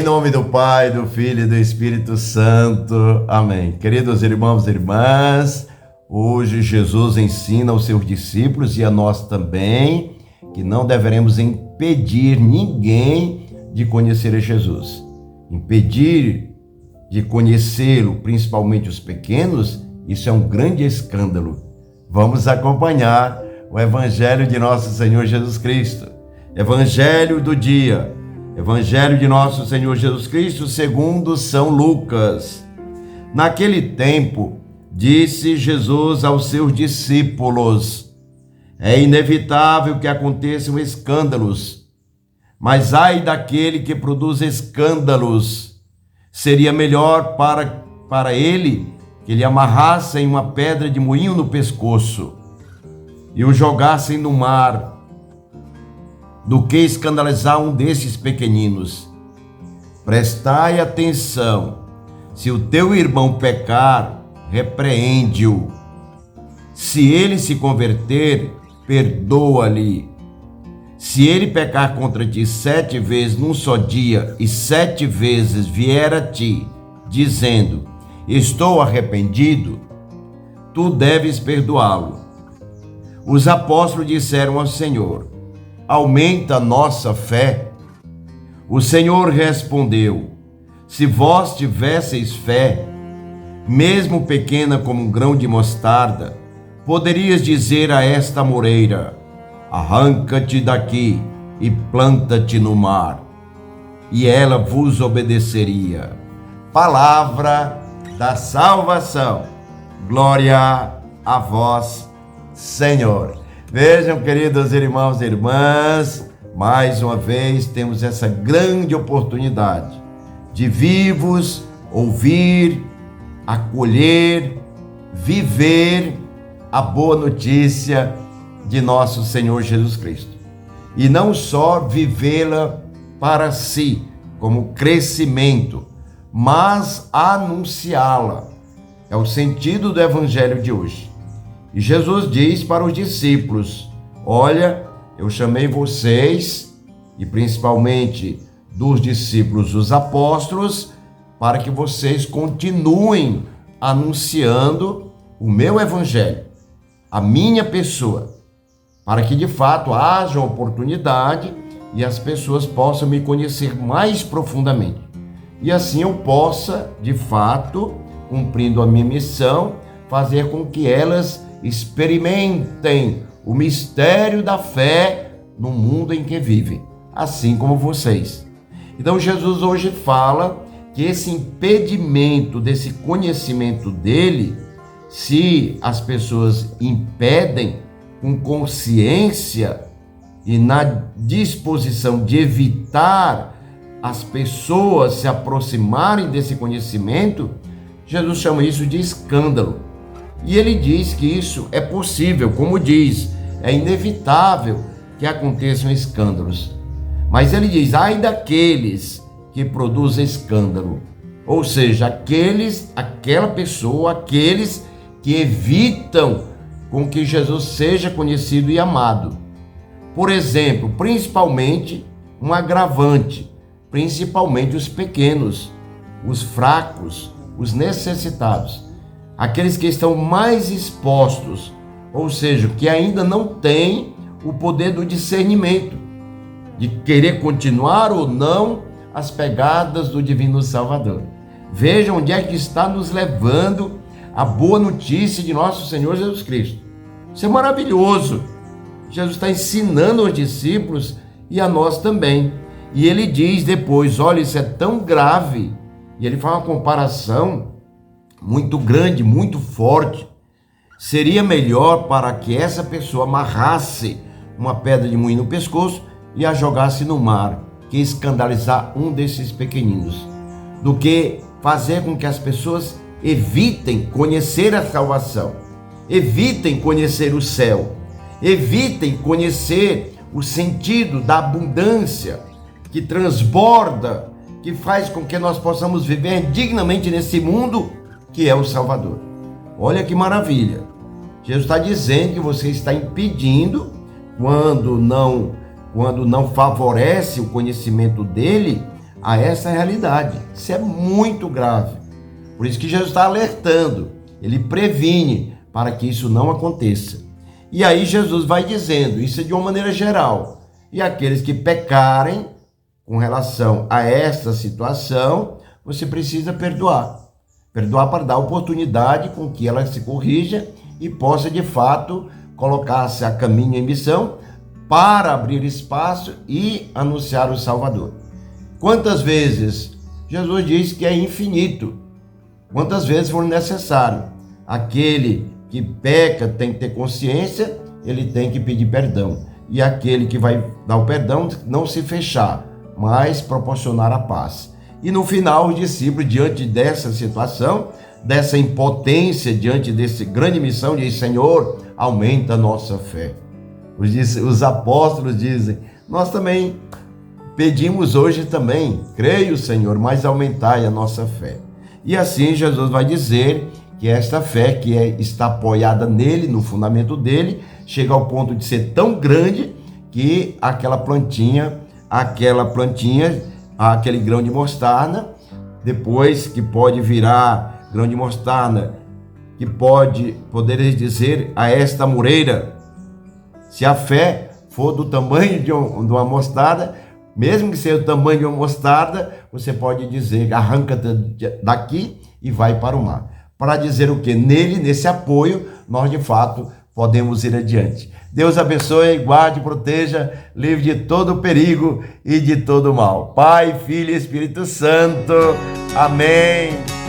Em nome do Pai, do Filho e do Espírito Santo. Amém. Queridos irmãos e irmãs, hoje Jesus ensina aos seus discípulos e a nós também que não deveremos impedir ninguém de conhecer a Jesus. Impedir de conhecê-lo, principalmente os pequenos, isso é um grande escândalo. Vamos acompanhar o Evangelho de nosso Senhor Jesus Cristo. Evangelho do dia. Evangelho de nosso Senhor Jesus Cristo segundo São Lucas. Naquele tempo, disse Jesus aos seus discípulos: é inevitável que aconteçam escândalos, mas ai daquele que produz escândalos. Seria melhor para ele que lhe amarrassem uma pedra de moinho no pescoço e o jogassem no mar, do que escandalizar um desses pequeninos. Prestai atenção: se o teu irmão pecar, repreende-o. Se ele se converter, perdoa-lhe. Se ele pecar contra ti 7 vezes num só dia, e 7 vezes vier a ti, dizendo: estou arrependido, tu deves perdoá-lo. Os apóstolos disseram ao Senhor: aumenta a nossa fé. O Senhor respondeu: se vós tivesseis fé, mesmo pequena como um grão de mostarda, poderias dizer a esta moreira: arranca-te daqui e planta-te no mar, e ela vos obedeceria. Palavra da salvação. Glória a vós, Senhor. Vejam, queridos irmãos e irmãs, mais uma vez temos essa grande oportunidade de vivos ouvir, acolher, viver a boa notícia de nosso Senhor Jesus Cristo. E não só vivê-la para si, como crescimento, mas anunciá-la. É o sentido do Evangelho de hoje. E Jesus diz para os discípulos: olha, eu chamei vocês, e principalmente dos discípulos, os apóstolos, para que vocês continuem anunciando o meu Evangelho, a minha pessoa, para que de fato haja oportunidade e as pessoas possam me conhecer mais profundamente. E assim eu possa, de fato, cumprindo a minha missão, fazer com que elas experimentem o mistério da fé no mundo em que vivem, assim como vocês. Então Jesus hoje fala que esse impedimento desse conhecimento dele, se as pessoas impedem com consciência e na disposição de evitar as pessoas se aproximarem desse conhecimento, Jesus chama isso de escândalo. E ele diz que isso é possível, como diz, é inevitável que aconteçam escândalos. Mas ele diz: ai daqueles que produzem escândalo. Ou seja, aquela pessoa, aqueles que evitam com que Jesus seja conhecido e amado. Por exemplo, principalmente um agravante, principalmente os pequenos, os fracos, os necessitados. Aqueles que estão mais expostos, ou seja, que ainda não têm o poder do discernimento, de querer continuar ou não as pegadas do Divino Salvador. Veja onde é que está nos levando a boa notícia de nosso Senhor Jesus Cristo. Isso é maravilhoso. Jesus está ensinando aos discípulos e a nós também. E ele diz depois: olha, isso é tão grave. E ele faz uma comparação muito grande, muito forte. Seria melhor para que essa pessoa amarrasse uma pedra de moinho no pescoço e a jogasse no mar, que escandalizar um desses pequeninos, do que fazer com que as pessoas evitem conhecer a salvação, evitem conhecer o céu, evitem conhecer o sentido da abundância que transborda, que faz com que nós possamos viver dignamente nesse mundo que é o Salvador. Olha que maravilha. Jesus está dizendo que você está impedindo, quando não favorece o conhecimento dele, a essa realidade. Isso é muito grave. Por isso que Jesus está alertando, ele previne para que isso não aconteça. E aí Jesus vai dizendo, isso é de uma maneira geral, e aqueles que pecarem com relação a essa situação, você precisa perdoar. Perdoar para dar oportunidade com que ela se corrija e possa de fato colocar-se a caminho em missão para abrir espaço e anunciar o Salvador. Quantas vezes Jesus diz que é infinito? Quantas vezes for necessário? Aquele que peca tem que ter consciência, ele tem que pedir perdão. E aquele que vai dar o perdão, não se fechar, mas proporcionar a paz. E no final, os discípulos, diante dessa situação, dessa impotência, diante dessa grande missão, diz: Senhor, aumenta a nossa fé. Os apóstolos dizem: nós também pedimos hoje também, creio, Senhor, mas aumentai a nossa fé. E assim Jesus vai dizer que esta fé que está apoiada nele, no fundamento dele, chega ao ponto de ser tão grande que aquela plantinha, aquele grão de mostarda, depois que pode virar grão de mostarda, que poderes dizer a esta mureira, se a fé for do tamanho de uma mostarda, mesmo que seja o tamanho de uma mostarda, você pode dizer, arranca-te daqui e vai para o mar. Para dizer o que? Nele, nesse apoio, nós de fato podemos ir adiante. Deus abençoe, guarde, proteja, livre de todo perigo e de todo mal. Pai, Filho e Espírito Santo. Amém.